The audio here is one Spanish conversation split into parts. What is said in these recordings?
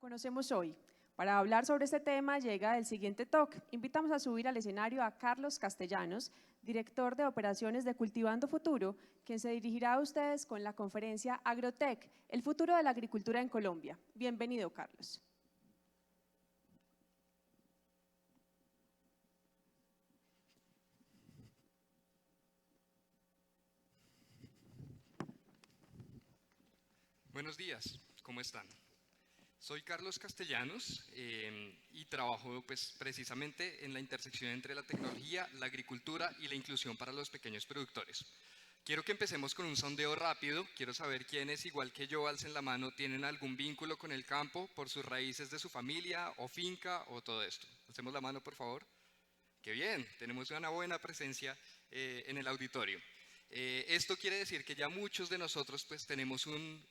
Conocemos hoy. Para hablar sobre este tema llega el siguiente talk. Invitamos a subir al escenario a Carlos Castellanos, director de operaciones de Cultivando Futuro, quien se dirigirá a ustedes con la conferencia Agrotech, el futuro de la agricultura en Colombia. Bienvenido, Carlos. Buenos días, ¿cómo están? Soy Carlos Castellanos y trabajo pues, precisamente en la intersección entre la tecnología, la agricultura y la inclusión para los pequeños productores. Quiero que empecemos con un sondeo rápido. Quiero saber quiénes, igual que yo, alcen la mano, tienen algún vínculo con el campo por sus raíces de su familia o finca o todo esto. Alcemos la mano, por favor. ¡Qué bien! Tenemos una buena presencia en el auditorio. Esto quiere decir que ya muchos de nosotros pues, tenemos un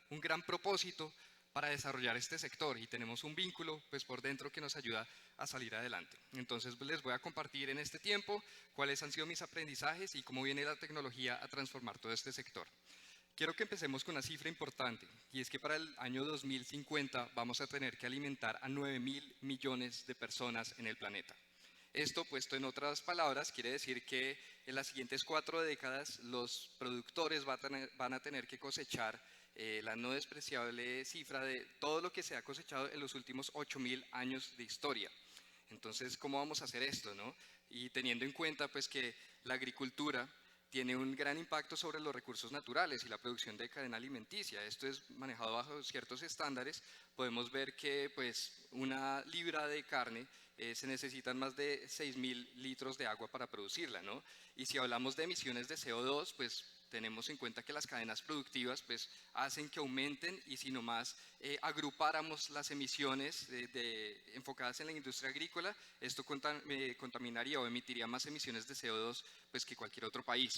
gran propósito para desarrollar este sector y tenemos un vínculo pues, por dentro que nos ayuda a salir adelante. Entonces pues, les voy a compartir en este tiempo cuáles han sido mis aprendizajes y cómo viene la tecnología a transformar todo este sector. Quiero que empecemos con una cifra importante y es que para el año 2050 vamos a tener que alimentar a 9.000 millones de personas en el planeta. Esto, puesto en otras palabras, quiere decir que en las siguientes 4 décadas los productores van a tener que cosechar la no despreciable cifra de todo lo que se ha cosechado en los últimos 8.000 años de historia. Entonces, ¿cómo vamos a hacer esto, no? Y teniendo en cuenta pues, que la agricultura tiene un gran impacto sobre los recursos naturales y la producción de cadena alimenticia. Esto es manejado bajo ciertos estándares. Podemos ver que pues, una libra de carne se necesitan más de 6.000 litros de agua para producirla, ¿no? Y si hablamos de emisiones de CO2, pues tenemos en cuenta que las cadenas productivas pues, hacen que aumenten y si nomás agrupáramos las emisiones enfocadas en la industria agrícola, esto contaminaría o emitiría más emisiones de CO2 pues, que cualquier otro país.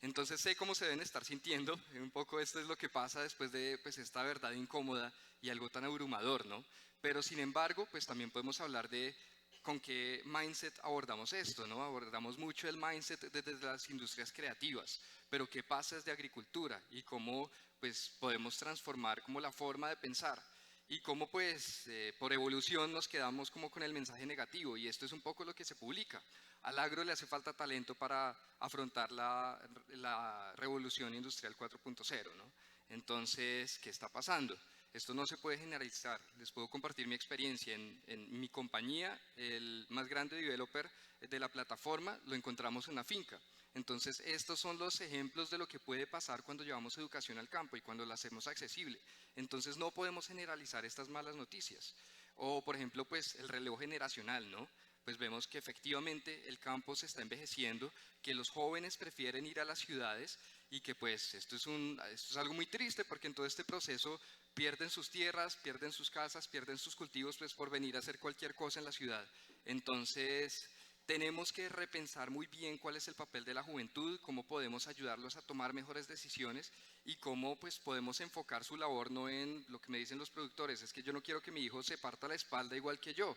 Entonces sé cómo se deben estar sintiendo, un poco esto es lo que pasa después de pues, esta verdad incómoda y algo tan abrumador, ¿no? Pero sin embargo, pues también podemos hablar de con qué mindset abordamos esto, ¿no? Abordamos mucho el mindset desde las industrias creativas, pero qué pasa desde agricultura y cómo pues, podemos transformar como la forma de pensar y cómo pues por evolución nos quedamos como con el mensaje negativo y esto es un poco lo que se publica. Al agro le hace falta talento para afrontar la revolución industrial 4.0, ¿no? Entonces, ¿qué está pasando? Esto no se puede generalizar. Les puedo compartir mi experiencia. En mi compañía, el más grande developer de la plataforma lo encontramos en la finca. Entonces, estos son los ejemplos de lo que puede pasar cuando llevamos educación al campo y cuando la hacemos accesible. Entonces, no podemos generalizar estas malas noticias. O, por ejemplo, pues el relevo generacional, ¿no? Pues vemos que efectivamente el campo se está envejeciendo, que los jóvenes prefieren ir a las ciudades y que pues esto es algo muy triste porque en todo este proceso pierden sus tierras, pierden sus casas, pierden sus cultivos pues por venir a hacer cualquier cosa en la ciudad. Entonces tenemos que repensar muy bien cuál es el papel de la juventud, cómo podemos ayudarlos a tomar mejores decisiones y cómo pues podemos enfocar su labor no en lo que me dicen los productores, es que yo no quiero que mi hijo se parta la espalda igual que yo.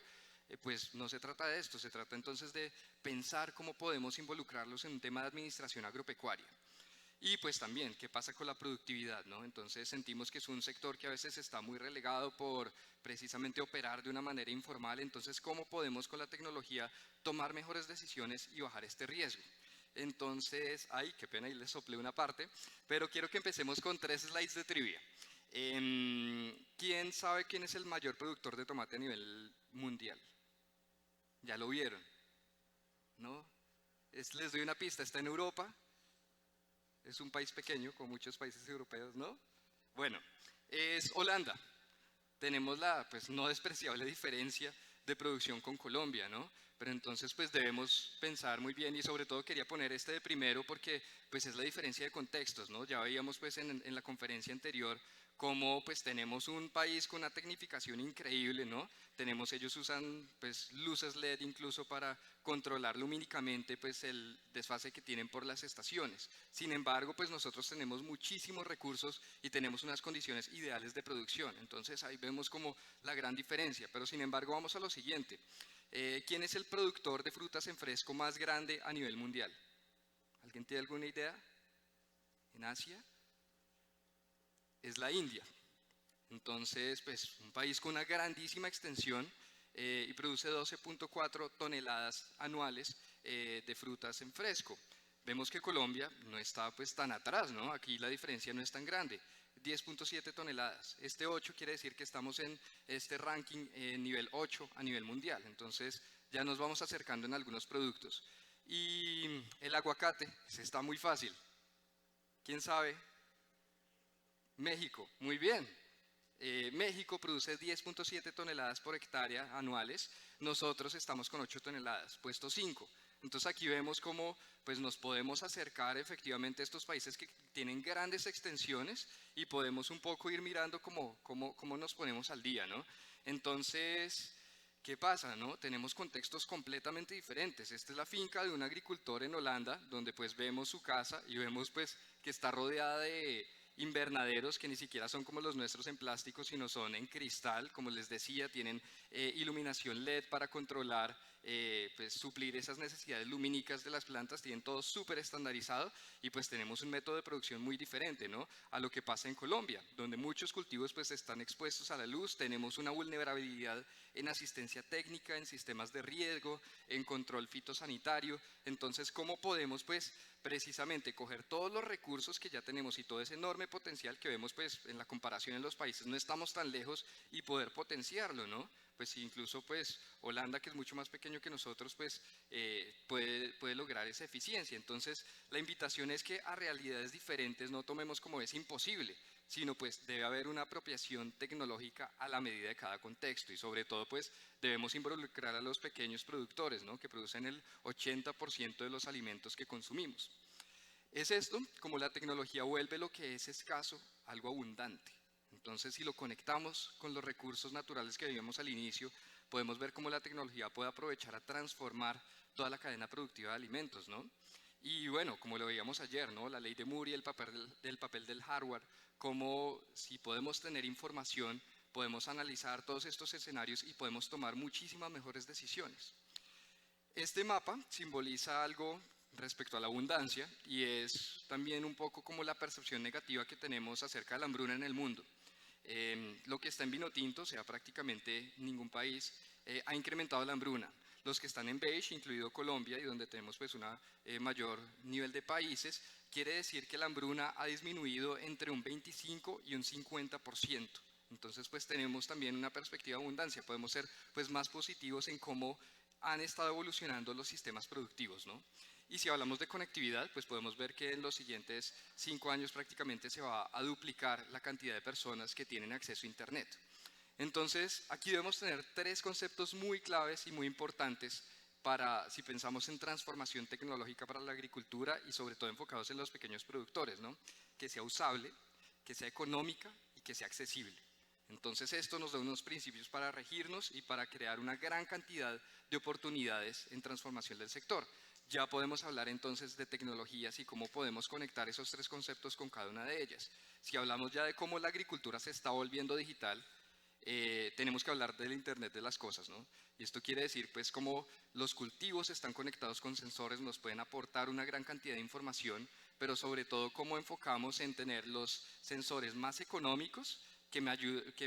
Pues no se trata de esto, se trata entonces de pensar cómo podemos involucrarlos en un tema de administración agropecuaria. Y pues también, ¿qué pasa con la productividad, no? Entonces sentimos que es un sector que a veces está muy relegado por precisamente operar de una manera informal, entonces ¿cómo podemos con la tecnología tomar mejores decisiones y bajar este riesgo? Entonces, ay, qué pena, y les soplé una parte, pero quiero que empecemos con 3 slides de trivia. ¿Quién sabe quién es el mayor productor de tomate a nivel mundial? ¿Ya lo vieron? ¿No? Les doy una pista, está en Europa. Es un país pequeño, con muchos países europeos, ¿no? Bueno, es Holanda. Tenemos la pues, no despreciable diferencia de producción con Colombia, ¿no? Pero entonces pues debemos pensar muy bien y sobre todo quería poner este de primero porque pues es la diferencia de contextos, ¿no? Ya veíamos pues en la conferencia anterior cómo pues tenemos un país con una tecnificación increíble, ¿no? Ellos usan pues luces LED incluso para controlar lumínicamente pues el desfase que tienen por las estaciones. Sin embargo, pues nosotros tenemos muchísimos recursos y tenemos unas condiciones ideales de producción. Entonces ahí vemos como la gran diferencia, pero sin embargo vamos a lo siguiente. ¿Quién es el productor de frutas en fresco más grande a nivel mundial? ¿Alguien tiene alguna idea? ¿En Asia? Es la India. Entonces, pues un país con una grandísima extensión y produce 12.4 toneladas anuales de frutas en fresco. Vemos que Colombia no está pues tan atrás, ¿no? Aquí la diferencia no es tan grande, 10.7 toneladas. Este 8 quiere decir que estamos en este ranking nivel 8 a nivel mundial, entonces ya nos vamos acercando en algunos productos. Y el aguacate, se está muy fácil. ¿Quién sabe? México, muy bien. México produce 10.7 toneladas por hectárea anuales, nosotros estamos con 8 toneladas, puesto 5. Entonces aquí vemos cómo pues, nos podemos acercar efectivamente a estos países que tienen grandes extensiones y podemos un poco ir mirando cómo nos ponemos al día, ¿no? Entonces, ¿qué pasa, no? Tenemos contextos completamente diferentes. Esta es la finca de un agricultor en Holanda, donde pues vemos su casa y vemos pues que está rodeada de invernaderos que ni siquiera son como los nuestros en plástico, sino son en cristal, como les decía, tienen iluminación LED para controlar, pues suplir esas necesidades lumínicas de las plantas, tienen todo súper estandarizado y pues tenemos un método de producción muy diferente, ¿no? A lo que pasa en Colombia, donde muchos cultivos pues están expuestos a la luz, tenemos una vulnerabilidad en asistencia técnica, en sistemas de riego, en control fitosanitario. Entonces, ¿cómo podemos pues precisamente coger todos los recursos que ya tenemos y todo ese enorme potencial que vemos pues en la comparación en los países, no estamos tan lejos y poder potenciarlo, ¿no? Pues incluso pues Holanda, que es mucho más pequeño que nosotros, pues puede lograr esa eficiencia. Entonces la invitación es que a realidades diferentes no tomemos como es imposible, sino pues debe haber una apropiación tecnológica a la medida de cada contexto y sobre todo pues debemos involucrar a los pequeños productores, ¿no? Que producen el 80% de los alimentos que consumimos. Es esto como la tecnología vuelve lo que es escaso algo abundante. Entonces, si lo conectamos con los recursos naturales que vimos al inicio, podemos ver cómo la tecnología puede aprovechar a transformar toda la cadena productiva de alimentos, ¿no? Y bueno, como lo veíamos ayer, ¿no? La ley de Moore y el papel del hardware, cómo si podemos tener información, podemos analizar todos estos escenarios y podemos tomar muchísimas mejores decisiones. Este mapa simboliza algo respecto a la abundancia y es también un poco como la percepción negativa que tenemos acerca de la hambruna en el mundo. Lo que está en vino tinto, o sea, prácticamente ningún país ha incrementado la hambruna. Los que están en beige, incluido Colombia, y donde tenemos pues un mayor nivel de países, quiere decir que la hambruna ha disminuido entre un 25 y un 50%. Entonces pues tenemos también una perspectiva de abundancia, podemos ser pues más positivos en cómo han estado evolucionando los sistemas productivos, ¿no? Y si hablamos de conectividad, pues podemos ver que en los siguientes 5 años prácticamente se va a duplicar la cantidad de personas que tienen acceso a Internet. Entonces, aquí debemos tener 3 conceptos muy claves y muy importantes para, si pensamos en transformación tecnológica para la agricultura y sobre todo enfocados en los pequeños productores, ¿no? Que sea usable, que sea económica y que sea accesible. Entonces esto nos da unos principios para regirnos y para crear una gran cantidad de oportunidades en transformación del sector. Ya podemos hablar entonces de tecnologías y cómo podemos conectar esos 3 conceptos con cada una de ellas. Si hablamos ya de cómo la agricultura se está volviendo digital, tenemos que hablar del Internet de las cosas, ¿no? Y esto quiere decir pues cómo los cultivos están conectados con sensores, nos pueden aportar una gran cantidad de información, pero sobre todo cómo enfocamos en tener los sensores más económicos que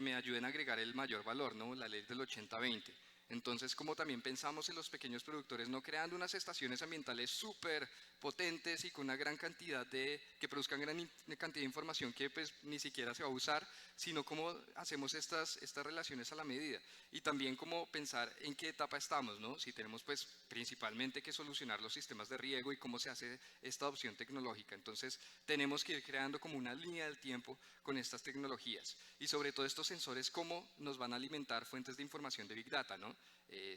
me ayuden a agregar el mayor valor, ¿no? La ley del 80-20. Entonces, como también pensamos en los pequeños productores, no creando unas estaciones ambientales súper potentes y con una gran cantidad que produzcan gran cantidad de información que pues ni siquiera se va a usar, sino cómo hacemos estas relaciones a la medida. Y también cómo pensar en qué etapa estamos, ¿no? Si tenemos pues principalmente que solucionar los sistemas de riego y cómo se hace esta adopción tecnológica. Entonces, tenemos que ir creando como una línea del tiempo con estas tecnologías. Y sobre todo estos sensores, cómo nos van a alimentar fuentes de información de Big Data, ¿no?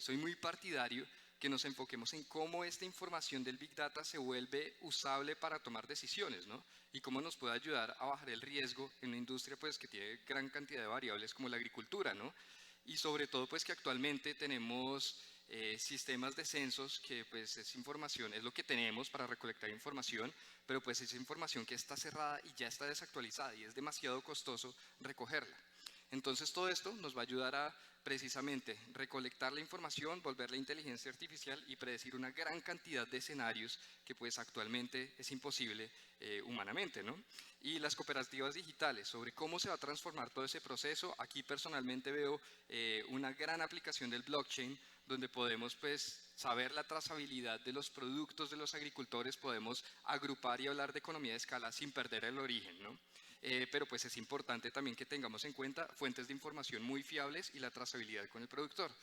Soy muy partidario que nos enfoquemos en cómo esta información del Big Data se vuelve usable para tomar decisiones, ¿no? Y cómo nos puede ayudar a bajar el riesgo en una industria pues, que tiene gran cantidad de variables como la agricultura, ¿no? Y sobre todo pues que actualmente tenemos sistemas de censos que pues es información, es lo que tenemos para recolectar información, pero pues es información que está cerrada y ya está desactualizada y es demasiado costoso recogerla. Entonces todo esto nos va a ayudar a precisamente recolectar la información, volver la inteligencia artificial y predecir una gran cantidad de escenarios que pues actualmente es imposible humanamente, ¿no? Y las cooperativas digitales, sobre cómo se va a transformar todo ese proceso. Aquí personalmente veo una gran aplicación del blockchain, donde podemos pues saber la trazabilidad de los productos de los agricultores, podemos agrupar y hablar de economía de escala sin perder el origen, ¿no? Pero pues es importante también que tengamos en cuenta fuentes de información muy fiables y la trazabilidad con el productor.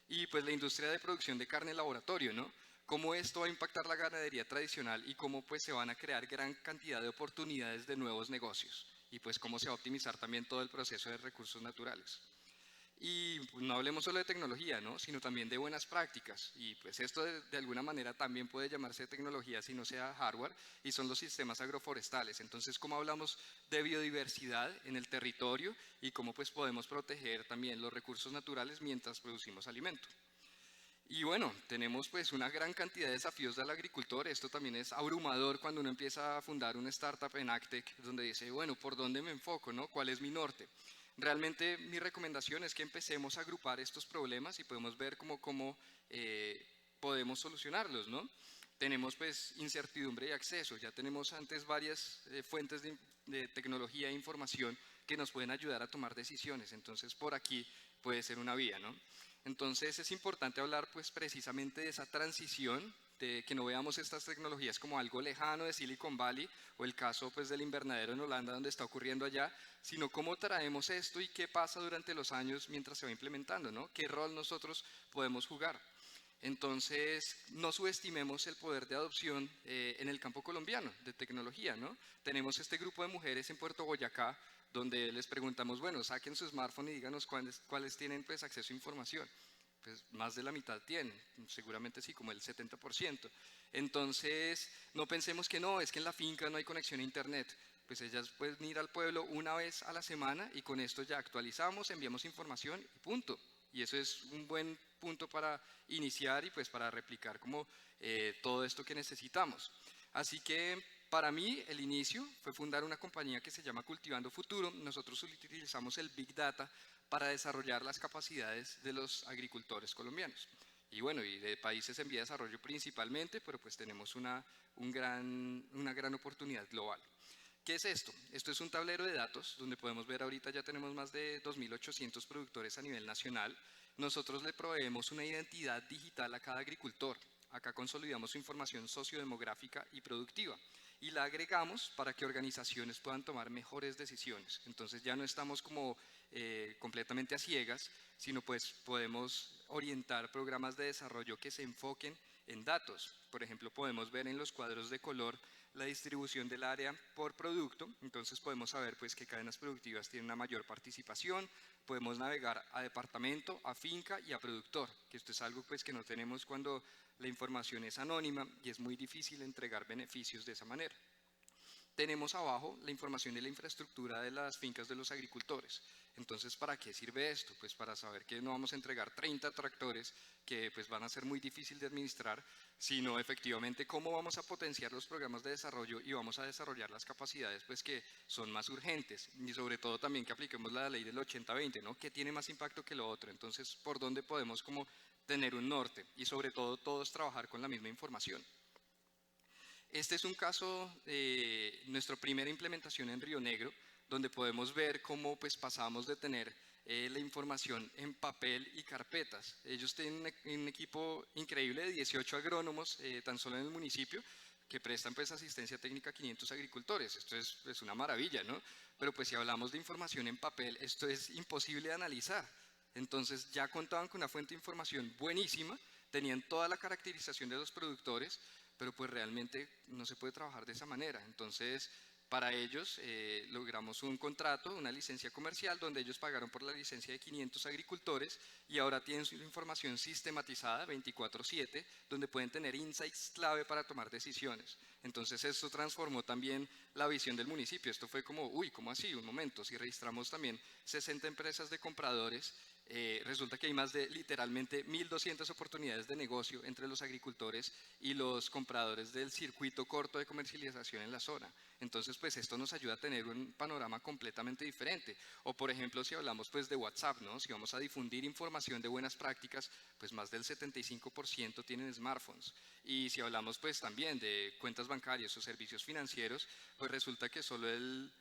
Y pues la industria de producción de carne en laboratorio, ¿no? Cómo esto va a impactar la ganadería tradicional y cómo pues se van a crear gran cantidad de oportunidades de nuevos negocios y pues cómo se va a optimizar también todo el proceso de recursos naturales. Y pues, no hablemos solo de tecnología, ¿no? Sino también de buenas prácticas. Y pues esto de alguna manera también puede llamarse tecnología si no sea hardware, y son los sistemas agroforestales. Entonces, ¿cómo hablamos de biodiversidad en el territorio y cómo pues podemos proteger también los recursos naturales mientras producimos alimento? Y bueno, tenemos pues una gran cantidad de desafíos del agricultor. Esto también es abrumador cuando uno empieza a fundar una startup en AgTech, donde dice, bueno, ¿por dónde me enfoco, no? ¿Cuál es mi norte? Realmente mi recomendación es que empecemos a agrupar estos problemas y podemos ver cómo podemos solucionarlos, ¿no? Tenemos pues incertidumbre y acceso. Ya tenemos antes varias fuentes de tecnología e información que nos pueden ayudar a tomar decisiones. Entonces por aquí puede ser una vía, ¿no? Entonces es importante hablar pues precisamente de esa transición, de que no veamos estas tecnologías como algo lejano de Silicon Valley o el caso pues del invernadero en Holanda donde está ocurriendo allá, sino cómo traemos esto y qué pasa durante los años mientras se va implementando, ¿no? ¿Qué rol nosotros podemos jugar? Entonces, no subestimemos el poder de adopción en el campo colombiano de tecnología, ¿no? Tenemos este grupo de mujeres en Puerto Boyacá donde les preguntamos, bueno, saquen su smartphone y díganos cuáles tienen pues acceso a información. Pues más de la mitad tienen, seguramente sí, como el 70%. Entonces, no pensemos que no, es que en la finca no hay conexión a internet. Pues ellas pueden ir al pueblo una vez a la semana y con esto ya actualizamos, enviamos información y punto. Y eso es un buen punto para iniciar y pues para replicar como todo esto que necesitamos. Así que para mí el inicio fue fundar una compañía que se llama Cultivando Futuro. Nosotros utilizamos el Big Data para desarrollar las capacidades de los agricultores colombianos. Y bueno, y de países en vía de desarrollo principalmente, pero pues tenemos una gran oportunidad global. ¿Qué es esto? Esto es un tablero de datos donde podemos ver ahorita ya tenemos más de 2.800 productores a nivel nacional. Nosotros le proveemos una identidad digital a cada agricultor. Acá consolidamos su información sociodemográfica y productiva y la agregamos para que organizaciones puedan tomar mejores decisiones. Entonces ya no estamos como completamente a ciegas, sino pues podemos orientar programas de desarrollo que se enfoquen en datos. Por ejemplo, podemos ver en los cuadros de color la distribución del área por producto, entonces podemos saber pues qué cadenas productivas tienen una mayor participación, podemos navegar a departamento, a finca y a productor, que esto es algo pues que no tenemos cuando la información es anónima y es muy difícil entregar beneficios de esa manera. Tenemos abajo la información de la infraestructura de las fincas de los agricultores. Entonces, ¿para qué sirve esto? Pues para saber que no vamos a entregar 30 tractores que pues van a ser muy difícil de administrar, sino efectivamente cómo vamos a potenciar los programas de desarrollo y vamos a desarrollar las capacidades pues que son más urgentes y sobre todo también que apliquemos la ley del 80-20, ¿no? ¿Qué tiene más impacto que lo otro? Entonces, ¿por dónde podemos como tener un norte? Y sobre todo todos trabajar con la misma información. Este es un caso de nuestra primera implementación en Río Negro, donde podemos ver cómo pues, pasamos de tener la información en papel y carpetas. Ellos tienen un equipo increíble de 18 agrónomos tan solo en el municipio que prestan pues, asistencia técnica a 500 agricultores. Esto es una maravilla, ¿no? Pero pues si hablamos de información en papel, esto es imposible de analizar. Entonces ya contaban con una fuente de información buenísima, tenían toda la caracterización de los productores, pero pues realmente no se puede trabajar de esa manera. Entonces, para ellos logramos un contrato, una licencia comercial, donde ellos pagaron por la licencia de 500 agricultores y ahora tienen su información sistematizada 24/7, donde pueden tener insights clave para tomar decisiones. Entonces esto transformó también la visión del municipio. Esto fue como, uy, ¿cómo así? Un momento, si registramos también 60 empresas de compradores, resulta que hay más de literalmente 1.200 oportunidades de negocio entre los agricultores y los compradores del circuito corto de comercialización en la zona. Entonces, pues esto nos ayuda a tener un panorama completamente diferente. O por ejemplo, si hablamos pues de WhatsApp, ¿no? Si vamos a difundir información de buenas prácticas, pues más del 75% tienen smartphones. Y si hablamos pues también de cuentas bancarias o servicios financieros, pues resulta que solo el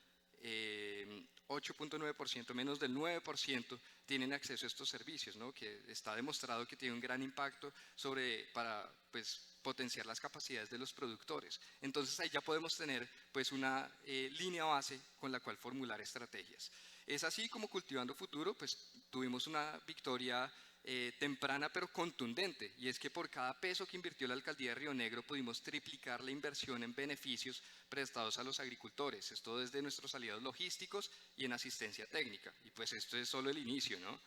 8.9%, menos del 9%, tienen acceso a estos servicios, ¿no? Que está demostrado que tiene un gran impacto para pues, potenciar las capacidades de los productores. Entonces ahí ya podemos tener pues, una línea base con la cual formular estrategias. Es así como Cultivando Futuro, pues tuvimos una victoria temprana pero contundente, y es que por cada peso que invirtió la alcaldía de Río Negro pudimos triplicar la inversión en beneficios prestados a los agricultores, esto desde nuestros aliados logísticos y en asistencia técnica, y pues esto es solo el inicio, ¿no?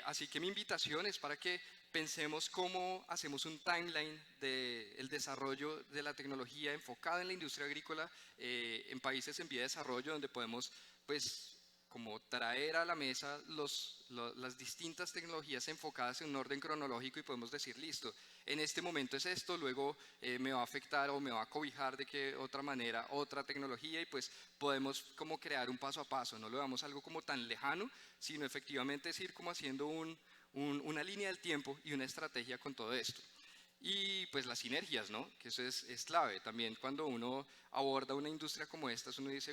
Así que mi invitación es para que pensemos cómo hacemos un timeline del desarrollo de la tecnología enfocada en la industria agrícola en países en vía de desarrollo, donde podemos pues como traer a la mesa las distintas tecnologías enfocadas en un orden cronológico y podemos decir, listo, en este momento es esto, luego me va a afectar o me va a cobijar de que otra manera, otra tecnología, y pues podemos como crear un paso a paso, no lo veamos algo como tan lejano, sino efectivamente es ir como haciendo una línea del tiempo y una estrategia con todo esto. Y pues las sinergias, ¿no? Que eso es clave. También cuando uno aborda una industria como esta, uno dice,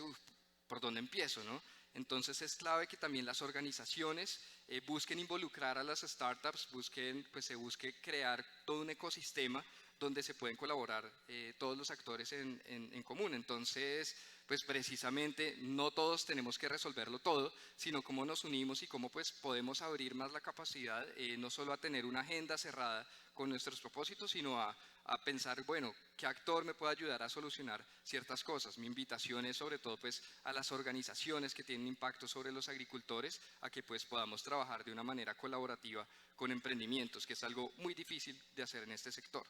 ¿por dónde empiezo, no? Entonces es clave que también las organizaciones busquen involucrar a las startups, pues se busque crear todo un ecosistema donde se pueden colaborar todos los actores en común. Entonces, pues precisamente no todos tenemos que resolverlo todo, sino cómo nos unimos y cómo pues podemos abrir más la capacidad, no solo a tener una agenda cerrada con nuestros propósitos, sino a pensar, bueno, ¿qué actor me puede ayudar a solucionar ciertas cosas? Mi invitación es sobre todo pues a las organizaciones que tienen impacto sobre los agricultores, a que pues podamos trabajar de una manera colaborativa con emprendimientos, que es algo muy difícil de hacer en este sector.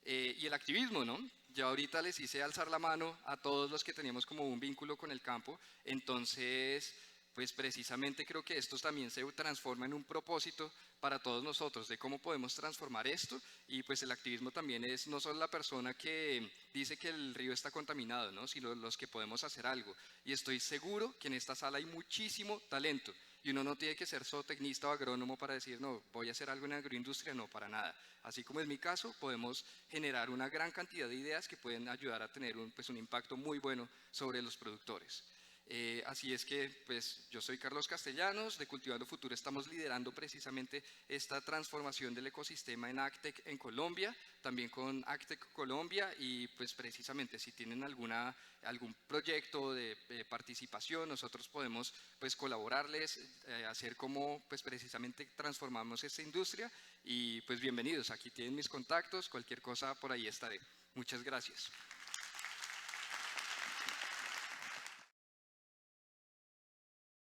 Y el activismo, ¿no? Ya ahorita les hice alzar la mano a todos los que teníamos como un vínculo con el campo, entonces pues precisamente creo que esto también se transforma en un propósito para todos nosotros, de cómo podemos transformar esto, y pues el activismo también es no solo la persona que dice que el río está contaminado, ¿no? Sino los que podemos hacer algo, y estoy seguro que en esta sala hay muchísimo talento, y uno no tiene que ser zootecnista o agrónomo para decir, no, voy a hacer algo en agroindustria, no, para nada. Así como es mi caso, podemos generar una gran cantidad de ideas que pueden ayudar a tener un impacto muy bueno sobre los productores. Así es que pues yo soy Carlos Castellanos, de Cultivando Futuro estamos liderando precisamente esta transformación del ecosistema en AgTech en Colombia, también con AgTech Colombia, y pues precisamente si tienen algún proyecto de participación, nosotros podemos pues colaborarles, hacer cómo pues precisamente transformamos esta industria, y pues bienvenidos, aquí tienen mis contactos, cualquier cosa por ahí estaré. Muchas gracias.